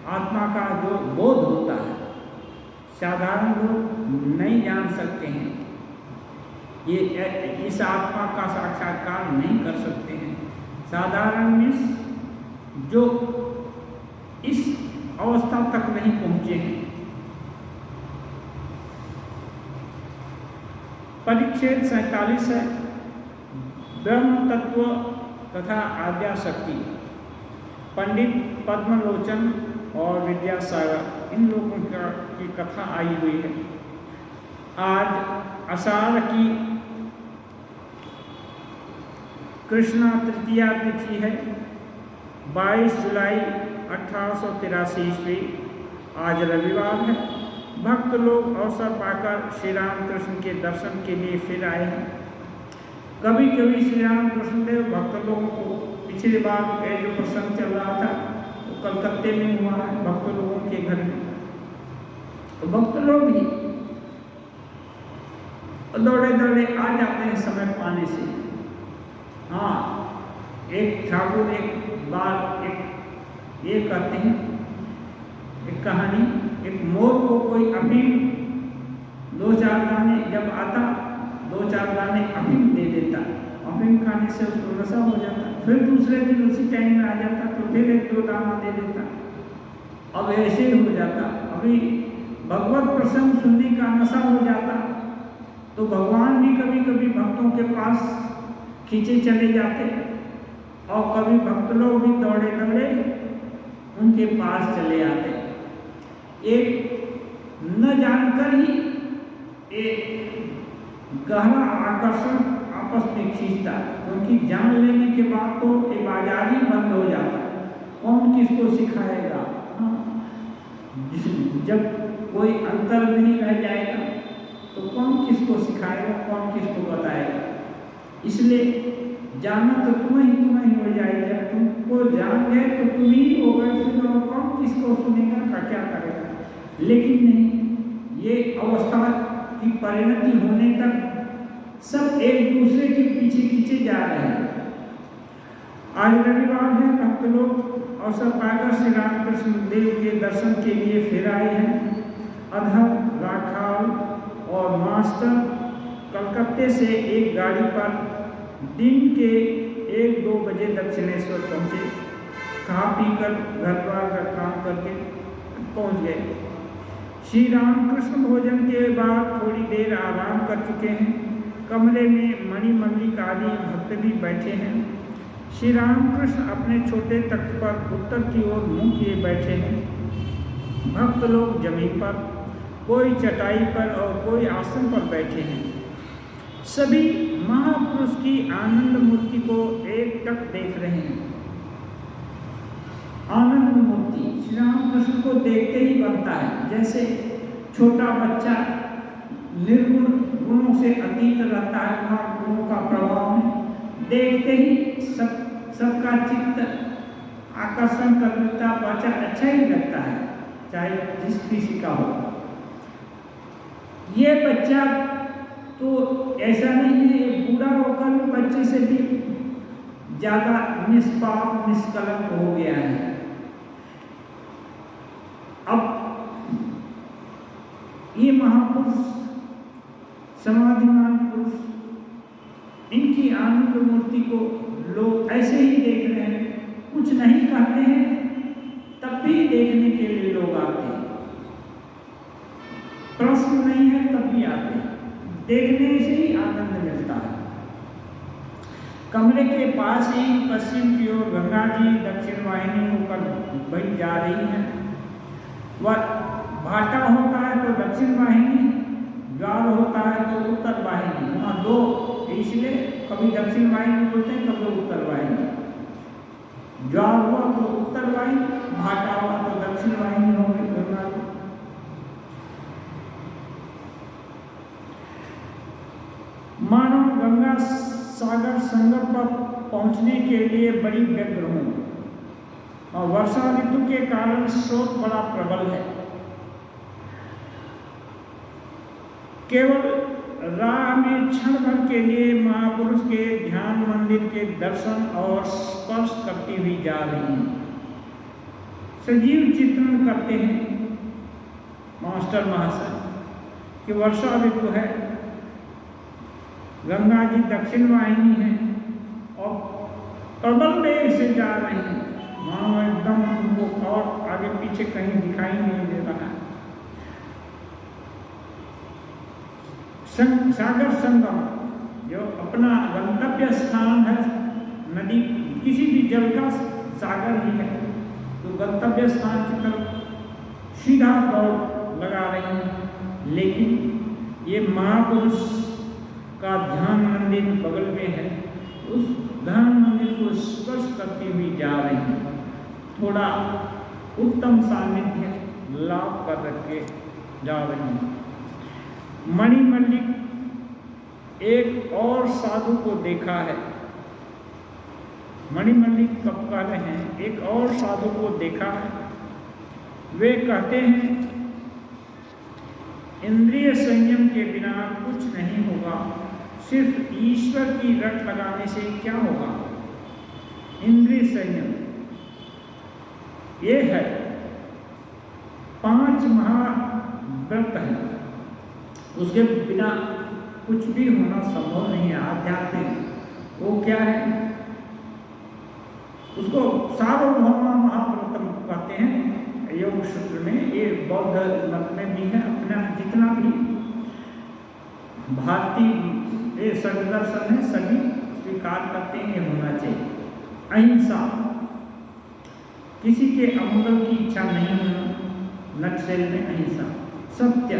आत्मा का जो बोध होता है। साधारण लोग नहीं जान सकते हैं, ये इस आत्मा का साक्षात्कार नहीं कर सकते हैं। साधारण में जो इस अवस्था तक नहीं पहुंचे हैं। परिच्छेद 47 है, ब्रह्म तत्व तथा आद्या शक्ति। पंडित पद्मलोचन और विद्यासागर इन लोगों की कथा आई हुई है। आज आषाढ़ की कृष्णा तृतीया तिथि है, 22 जुलाई 1883 ईस्वी। आज रविवार है। भक्त लोग अवसर पाकर श्री रामकृष्ण के दर्शन के लिए फिर आए हैं। कभी कभी श्री रामकृष्ण देव भक्त लोगों को, पिछली बार जो प्रसंग चल रहा था वो कलकत्ते में हुआ है, भक्त लोगों के घर में, तो भक्त लोग भी दौड़े दौड़े आ जाते हैं समय पाने से। हाँ, एक ठाकुर एक बार एक ये कहते हैं, एक कहानी, एक मोर को कोई अफीम 2-4 दाने जब आता, 2-4 दाने अफीम दे देता, अफीम खाने से उसको नशा हो जाता। फिर दूसरे दिन उसी टाइम में आ जाता तो फिर 1-2 दाना दे देता, अब ऐसे ही हो जाता। अभी भगवत प्रसंग सुनने का नशा हो जाता तो भगवान भी कभी कभी भक्तों के पास खींचे चले जाते और कभी भक्त लोग भी दौड़े दौड़े उनके पास चले आते। एक न जानकर ही एक गहरा आकर्षण आपस में खींचता, क्योंकि जान लेने के बाद तो ये बाजार ही बंद हो जाता। कौन किसको सिखाएगा? जब कोई अंतर नहीं रह जाएगा तो कौन किसको सिखाएगा, कौन किसको बताएगा? इसलिए जाना तो तुम्हें ही हो जाएगा। तुमको जान गए तो तुम ही हो गए, फिर और कौन किसको सुनेगा का क्या करेगा? लेकिन नहीं, ये अवस्था की परिणति होने तक सब एक दूसरे के पीछे खींचे जा रहे हैं। आज रविवार है, भक्त लोग अवसर पाकर श्री रामकृष्ण देव के दर्शन के लिए फिर आए हैं। अधर, राखाल और मास्टर कलकत्ते से एक गाड़ी पर दिन के 1-2 बजे दक्षिणेश्वर पहुँचे। खा पी कर घर द्वार का काम करके पहुँच गए। श्री रामकृष्ण भोजन के बाद थोड़ी देर आराम कर चुके हैं। कमरे में मणि मल्लिक आदि भक्त भी बैठे हैं। श्री रामकृष्ण अपने छोटे तख्त पर उत्तर की ओर मुंह किए बैठे हैं। भक्त लोग जमीन पर, कोई चटाई पर और कोई आसन पर बैठे हैं। सभी महापुरुष की आनंद मूर्ति को एक टक देख रहे हैं। आनंद मूर्ति श्री रामकृष्ण को देखते ही बनता है। जैसे छोटा बच्चा निर्गुण गुणों से अतीत रहता है, वहाँ गुणों का प्रभाव में देखते ही सबका चित्त आकर्षण कर देता, बच्चा अच्छा ही लगता है। चाहे जिस किसी का हो। ये बच्चा तो ऐसा नहीं है, बूढ़ा होकर भी बच्चे से भी ज़्यादा निष्पाप निष्कलंक हो गया है। अब ये महापुरुष, समाधिमान पुरुष, इनकी आनंद मूर्ति को लोग ऐसे ही देख रहे हैं, कुछ नहीं कहते हैं, तब भी देखने के लिए लोग आते हैं। प्रश्न नहीं है तब भी आते हैं, देखने से ही आनंद मिलता है। कमरे के पास ही पश्चिम की ओर गंगा जी दक्षिण वाहिनी होकर बही जा रही है। वह भाटा होता है तो दक्षिण वाहिनी, ज्वार होता है तो उत्तर वाहिनी। वहाँ दो, इसलिए कभी दक्षिण वाहिनी बोलते हैं, कभी उत्तर वाहिनी। ज्वार हुआ तो उत्तर वाहिनी, भाटा हुआ तो दक्षिण वाहिनी हो गई गंगा जी। मानो गंगा सागर संगम पर पहुंचने के लिए बड़ी व्यग्र हूं, और वर्षा ऋतु के कारण स्रोत बड़ा प्रबल है। केवल राह में क्षण भर के लिए महापुरुष के ध्यान मंदिर के दर्शन और स्पर्श करती हुई जा रही हैं। सजीव चित्रण करते हैं मास्टर महाशय कि वर्षा ऋतु है, गंगा जी दक्षिण वाहिनी है और प्रबल वेग से जा रही हैं। मानो एकदम उनको और आगे पीछे कहीं दिखाई नहीं दे रहा है। सागर संगम जो अपना गंतव्य स्थान है, नदी किसी भी जल का सागर ही है, तो गंतव्य स्थान की तरफ सीधा दौड़ लगा रही है। लेकिन ये महापुरुष का ध्यान मंदिर बगल में है, उस ध्यान मंदिर को स्पर्श करती हुई जा रही है। थोड़ा उत्तम सानिध्य लाभ कर रखे जा रही है। मणिमल्लिक एक और साधु को देखा है। मणिमल्लिक कब कह रहे हैं, एक और साधु को देखा है। वे कहते हैं इंद्रिय संयम के बिना कुछ नहीं होगा, सिर्फ ईश्वर की रट लगाने से क्या होगा। इंद्रिय संयम ये है, 5 महाव्रत है, उसके बिना कुछ भी होना संभव नहीं है। आध्यात्मिक वो क्या है, उसको सार्वभौम महाव्रतम कहते हैं योग सूत्र में। ये बौद्ध मत में भी है। अपना जितना भी भारतीय ये सददर्शन है सभी स्वीकार करते हैं, ये होना चाहिए। अहिंसा, किसी के अमंगल की इच्छा नहीं होना, नक्सल में अहिंसा। सत्य,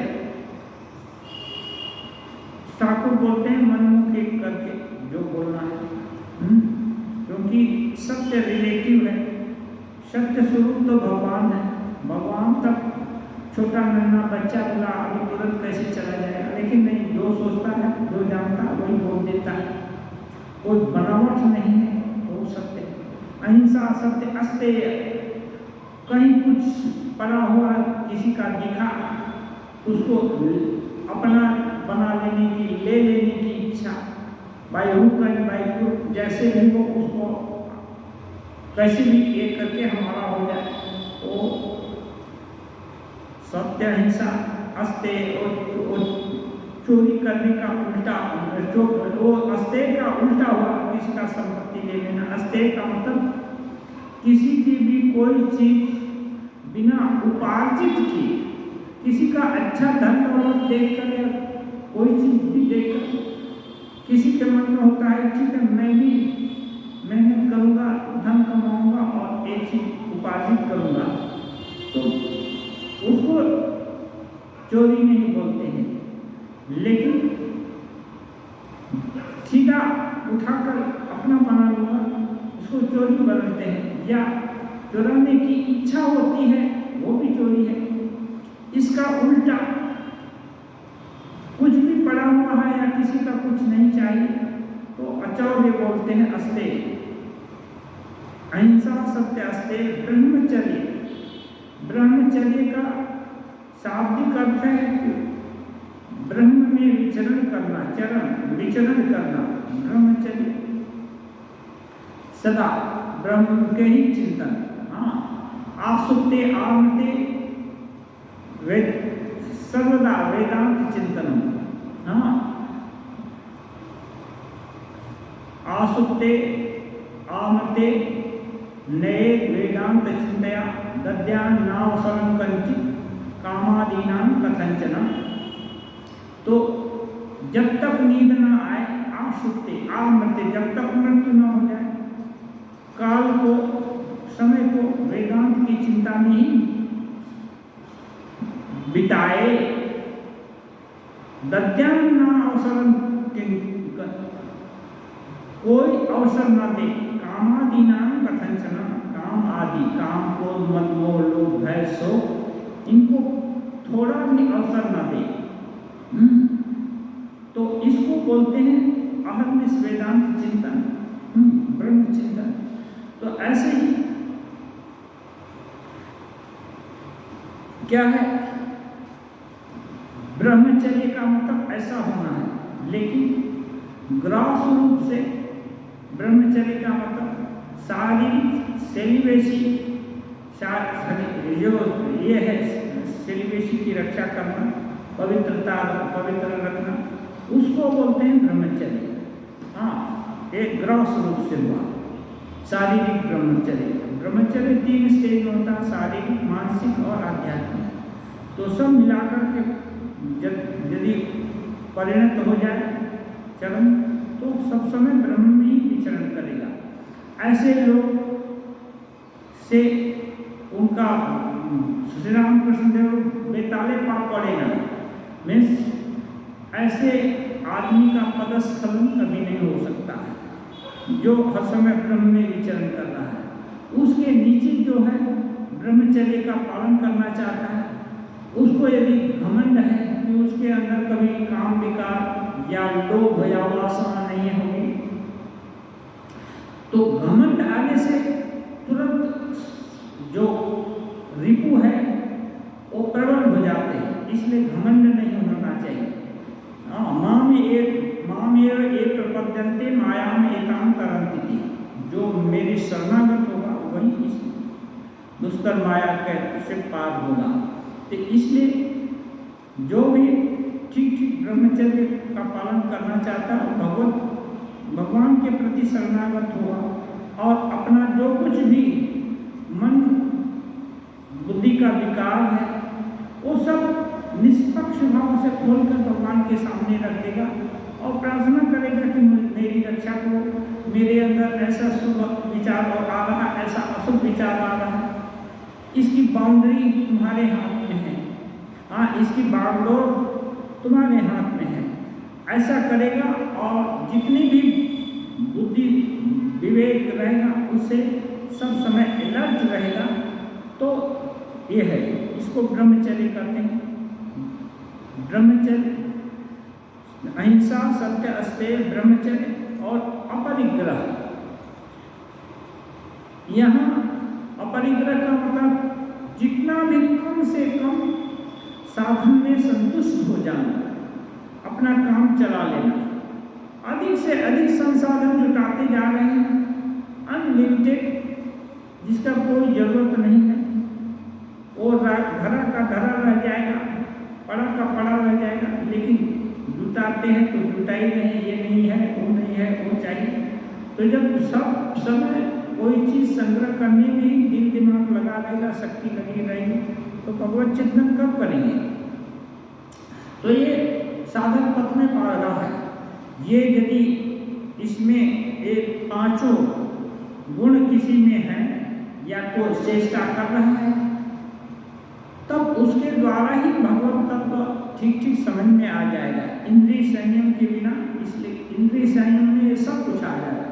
ठाकुर बोलते हैं मनमुख एक करके जो बोलना है, क्योंकि सत्य रिलेटिव है। सत्य स्वरूप तो भगवान है, भगवान तक छोटा नन्हा बच्चा बोला अभी तुरंत कैसे चला जाएगा, लेकिन नहीं, जो सोचता है जो जानता है वही बोल देता है, कोई बनावट नहीं है, वो सत्य। अहिंसा सत्य, अस्तेय, कहीं कुछ पड़ा हुआ किसी का दिखा उसको अपना बना लेने की, ले लेने की इच्छा, by hook and by crook, जैसे भी वो उसको कैसे भी एक करके हमारा हो जाए, तो सत्य अहिंसा। अस्तेय और चोरी करने का उल्टा, वो अस्तेय का उल्टा हुआ किसी का संपत्ति ले लेना। अस्तेय का मतलब किसी की भी कोई चीज बिना उपार्जित किए, किसी का अच्छा धन दौलत देखकर या कोई चीज भी देखकर किसी के मन में होता है ठीक है मैं भी मेहनत करूंगा, धन कमाऊंगा और एक चीज उपार्जित करूंगा, तो उसको चोरी नहीं बोलते हैं। लेकिन सीधा उठाकर अपना बना लूंगा उसको चोरी बनाते हैं, या चुराने की इच्छा होती है वो भी चोरी है। इसका उल्टा कुछ भी पड़ा हुआ है या किसी का कुछ नहीं चाहिए तो अचौर्य बोलते हैं, अस्तेय। अहिंसा सत्य अस्तेय। ब्रह्मचर्य, ब्रह्मचर्य का शाब्दिक अर्थ है ब्रह्म में विचरण करना, विचरण करना। ब्रह्मचर्य सदा ब्रह्म के ही चिंतन। हाँ, आसुप्ते आमते सर्वदा वेदांत चिंतन। हाँ, आसुप्ते आमते नए वेदांत चिंतया दद्यान नावसरं कंचित कामादीनां कथंचन। तो जब तक नींद ना आए, आसुप्ते आमते, जब तक मृत्यु न हो जाए, काल को, समय को वेदांत की चिंता में ही बिताए। दद्यान नावसरं, कोई अवसर न दे, कामादीनां कथंचन, काम आदि, काम क्रोध मद मोह लोभ भय शोक, इनको थोड़ा भी अवसर न दे। तो इसको बोलते हैं अहर्निश वेदांत चिंतन, ब्रह्म चिंतन। तो ऐसे ही क्या है, ब्रह्मचर्य का मतलब ऐसा होना है। लेकिन ग्रास रूप से ब्रह्मचर्य का मतलब शारीरिक सेलिब्रेसी, जो ये है सेलिब्रेसी की रक्षा करना, पवित्र रखना, उसको बोलते हैं ब्रह्मचर्य। हाँ, एक ग्रास रूप से हुआ शारीरिक ब्रह्मचर्य। ब्रह्मचर्य 3 स्टेज में होता है, शारीरिक, मानसिक और आध्यात्मिक। तो सब मिलाकर के यदि परिणत हो जाए चरण, तो सब समय ब्रह्म में ही विचरण करेगा। ऐसे लोग से उनका श्री रामकृष्ण देव बेताले पाप पड़ेगा। मीन्स ऐसे आदमी का पदस्खलन कभी नहीं हो सकता है जो हर समय ब्रह्म में विचरण कर रहा है। उसके नीचे जो है ब्रह्मचर्य का पालन करना चाहता है, उसको यदि घमंड है कि उसके अंदर कभी काम विकार या लोभ या वासना नहीं होगी, तो घमंड आने से तुरंत जो रिपु है वो प्रबल हो जाते हैं। इसलिए घमंड नहीं होना चाहिए। मामेव एक प्रपद्यन्ते मायाम एतां तरन्ति, जो मेरी शरणागत होगा वही इस दुस्तर माया से पार होगा। तो इसलिए जो भी ठीक ब्रह्मचर्य का पालन करना चाहता है, भगवान के प्रति शरणागत होगा और अपना जो कुछ भी मन बुद्धि का विकार है वो सब निष्पक्ष भाव से खोलकर भगवान के सामने रख देगा और प्रार्थना करेगा कि मेरी रक्षा करो, मेरे अंदर ऐसा शुभ विचार आ रहा है, ऐसा अशुभ विचार आ रहा है, इसकी बाउंड्री तुम्हारे हाथ में है। हाँ, इसकी बागडोर तुम्हारे हाथ में है। ऐसा करेगा और जितनी भी बुद्धि विवेक रहेगा उससे सब समय अलर्ट रहेगा। तो ये है, इसको ब्रह्मचर्य कहते हैं। ब्रह्मचर्य, अहिंसा, सत्य, अस्तेय, ब्रह्मचर्य और अपरिग्रह। यहाँ अपरिग्रह का मतलब जितना भी कम से कम साधन में संतुष्ट हो जाना, अपना काम चला लेना। अधिक से अधिक संसाधन जुटाते जा रहे हैं, अनलिमिटेड, जिसका कोई जरूरत नहीं है, वो धरा का धरा रह जाएगा, पड़ा का पड़ा रह जाएगा। लेकिन जुटाते हैं तो जुटा ही नहीं, ये नहीं है, वो नहीं है, वो चाहिए। तो जब सब समय कोई चीज़ संग्रह करने में ही दिल दिमाग लगा रहेगा, शक्ति लगी रहेगी, तो भगवत चिंतन कब करेंगे? तो ये साधन पथ में पारगा है। ये यदि इसमें एक 5 गुण किसी में है या कोई चेष्टा कर रहा है, तब उसके द्वारा ही भगवत तत्व ठीक समझ में आ जाएगा। इंद्रिय संयम के बिना, इसलिए इंद्रिय संयम में सब कुछ आ जाएगा,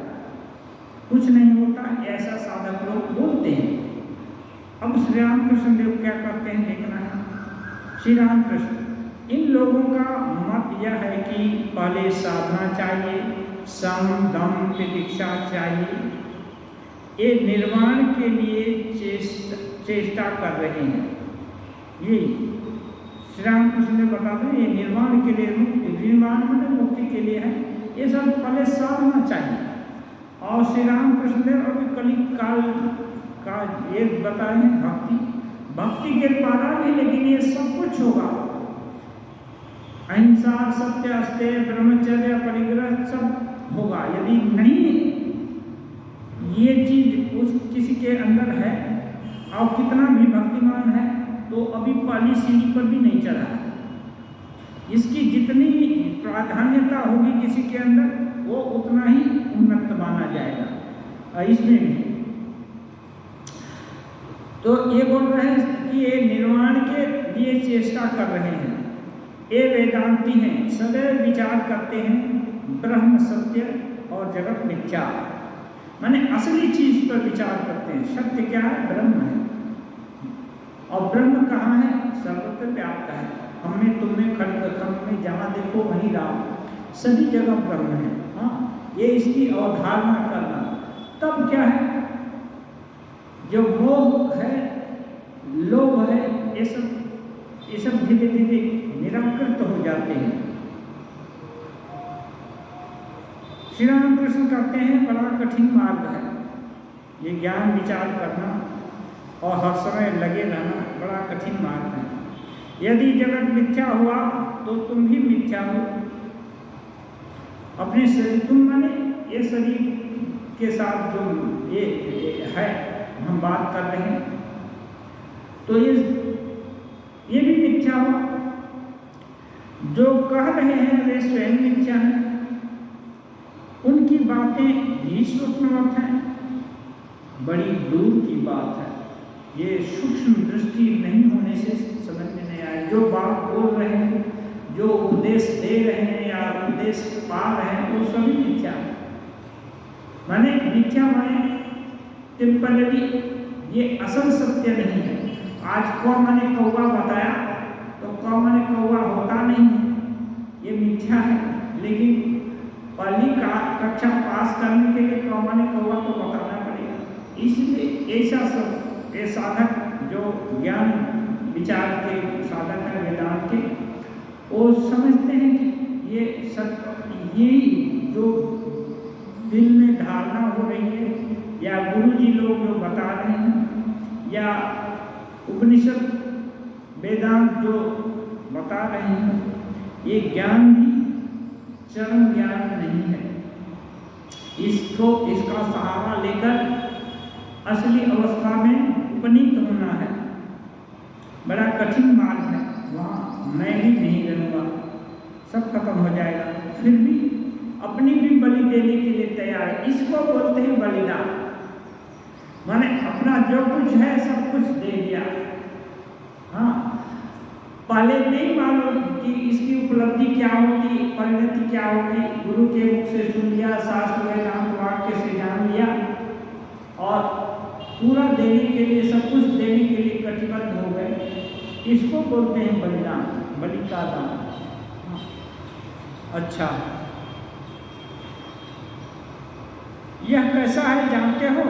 कुछ नहीं होता, ऐसा साधक लोग बोलते हैं। अब श्री रामकृष्ण देव क्या करते हैं देखना है। श्री रामकृष्ण, इन लोगों का मत यह है कि पहले साधना चाहिए, सम दम प्रतीक्षा चाहिए, ये निर्वाण के लिए चेष्टा कर रहे हैं। ये श्री रामकृष्ण ने बताते हैं, ये निर्वाण के लिए, निर्वाण में मुक्ति के लिए है। ये सब पहले साधना चाहिए। और श्री रामकृष्ण ने अभी कलियुग काल का ये बताए हैं, भक्ति के द्वारा भी, लेकिन ये सब कुछ होगा। अहिंसा, सत्य, अस्तेय, ब्रह्मचर्य, परिग्रह सब होगा। यदि नहीं ये चीज उस किसी के अंदर है और कितना भी भक्तिमान है तो अभी पहली सीढ़ी पर भी नहीं चढ़ा है। इसकी जितनी प्राधान्यता होगी किसी के अंदर वो उतना ही उन्नत माना जाएगा। इसमें भी तो ये बोल रहे हैं कि ये निर्वाण के लिए चेष्टा कर रहे हैं। ये वेदांती हैं, सदैव विचार करते हैं ब्रह्म सत्य और जगत मिथ्या, माने असली चीज पर विचार करते हैं। सत्य क्या है? ब्रह्म है। और ब्रह्म कहाँ है? सर्वत्र व्याप्त है। हमें, तुम्हें, खंड में जहाँ देखो वहीं राम, सभी जगह ब्रह्म है। हाँ, ये इसकी अवधारणा करना। तब क्या है? जो मोह है, लोभ है, ये सब धीरे धीरे निराकृत हो जाते हैं। श्री रामकृष्ण कहते हैं बड़ा कठिन मार्ग है ये ज्ञान विचार करना और हर समय लगे रहना, बड़ा कठिन मार्ग है। यदि जगत मिथ्या हुआ तो तुम भी मिथ्या हो। अपने शरीर, तुम माने ये शरीर के साथ जो ये है हम बात कर रहे हैं, तो ये भी मिथ्या हुआ। जो कह रहे हैं वे स्वयं मिथ्या हैं। उनकी बातें भी स्वप्नवत हैं, बड़ी दूर की बात है। ये सूक्ष्म दृष्टि नहीं होने से समझ में नहीं आए। जो बात बोल रहे हैं, जो उपदेश दे रहे हैं या उपदेश पा रहे हैं, वो सभी मिथ्या है। माने मिथ्या माने टिप्पणी, ये असल सत्य नहीं है। आज कौ माने कौवा बताया तो कौ माने कौवा होता नहीं है, ये मिथ्या है। लेकिन पहली कक्षा पास करने के लिए कौ माने कौवा तो बताना पड़ेगा। इसलिए ऐसा सब ये साधक जो ज्ञान विचार के साधक है वेदांत के, वो समझते हैं कि ये सब यही जो दिल में धारणा हो रही है या गुरुजी लोग जो बता रहे हैं या उपनिषद वेदांत जो बता रहे हैं, ये ज्ञान भी चरम ज्ञान नहीं है। इसका सहारा लेकर असली अवस्था में उपनीत होना है। बड़ा कठिन मार्ग है, वहाँ मैं भी नहीं रहूँगा, सब खत्म हो जाएगा। फिर भी अपनी भी बलि देने के लिए तैयार है। इसको बोलते हैं बलिदान। माने अपना जो कुछ है सब कुछ दे दिया। हाँ, पहले नहीं मालूम कि इसकी उपलब्धि क्या होगी, परिणति क्या होगी। गुरु के मुख से सुन लिया, शास्त्र वेदांत वाक्य से जान लिया और पूरा देने के लिए, सब कुछ देने के लिए कटिबद्ध हो गए। इसको बोलते हैं बलिदान, बलि का दान। अच्छा, यह कैसा है जानते हो?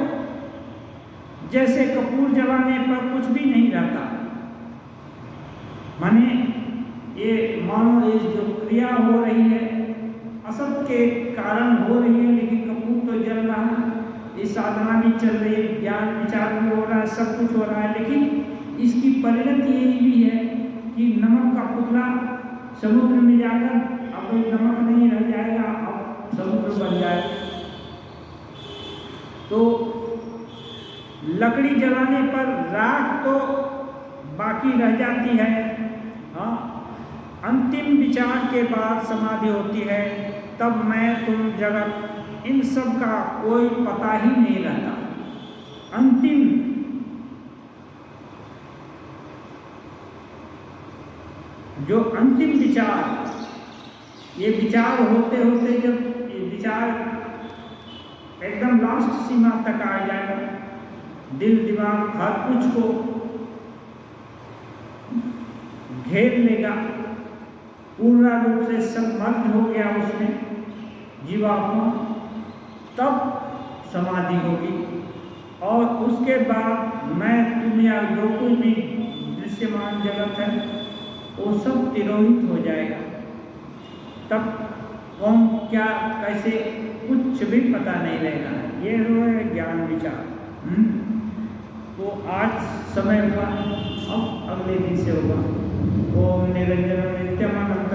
जैसे कपूर जलाने पर कुछ भी नहीं रहता। माने ये मानो ये जो क्रिया हो रही है असत के कारण हो रही है, लेकिन कपूर तो जल रहा है, ये साधना भी चल रही है, ज्ञान विचार भी हो रहा है, सब कुछ हो रहा है। लेकिन इसकी परिणति यही भी है कि नमक का पुतला समुद्र में जाकर अब कोई नमक नहीं रह जाएगा, अब समुद्र बन जाएगा। तो लकड़ी जलाने पर राख तो बाकी रह जाती है। हाँ, अंतिम विचार के बाद समाधि होती है, तब मैं तुम जगत इन सब का कोई पता ही नहीं रहता। अंतिम जो अंतिम विचार, ये विचार होते होते जब ये विचार एकदम लास्ट सीमा तक आ जाएगा, दिल दिमाग हर कुछ को घेर लेगा, पूर्ण रूप से सबमर्ज हो गया उसमें जीवात्मा, तब समाधि होगी। और उसके बाद मैं तुम या जो कोई भी दृश्यमान जगत है वो सब तिरोहित हो जाएगा। तब कौन क्या कैसे कुछ भी पता नहीं रहेगा। ये है ज्ञान विचार। तो आज समय हुआ, अब अगले दिन से होगा। ओम निरंजन नित्यमानंद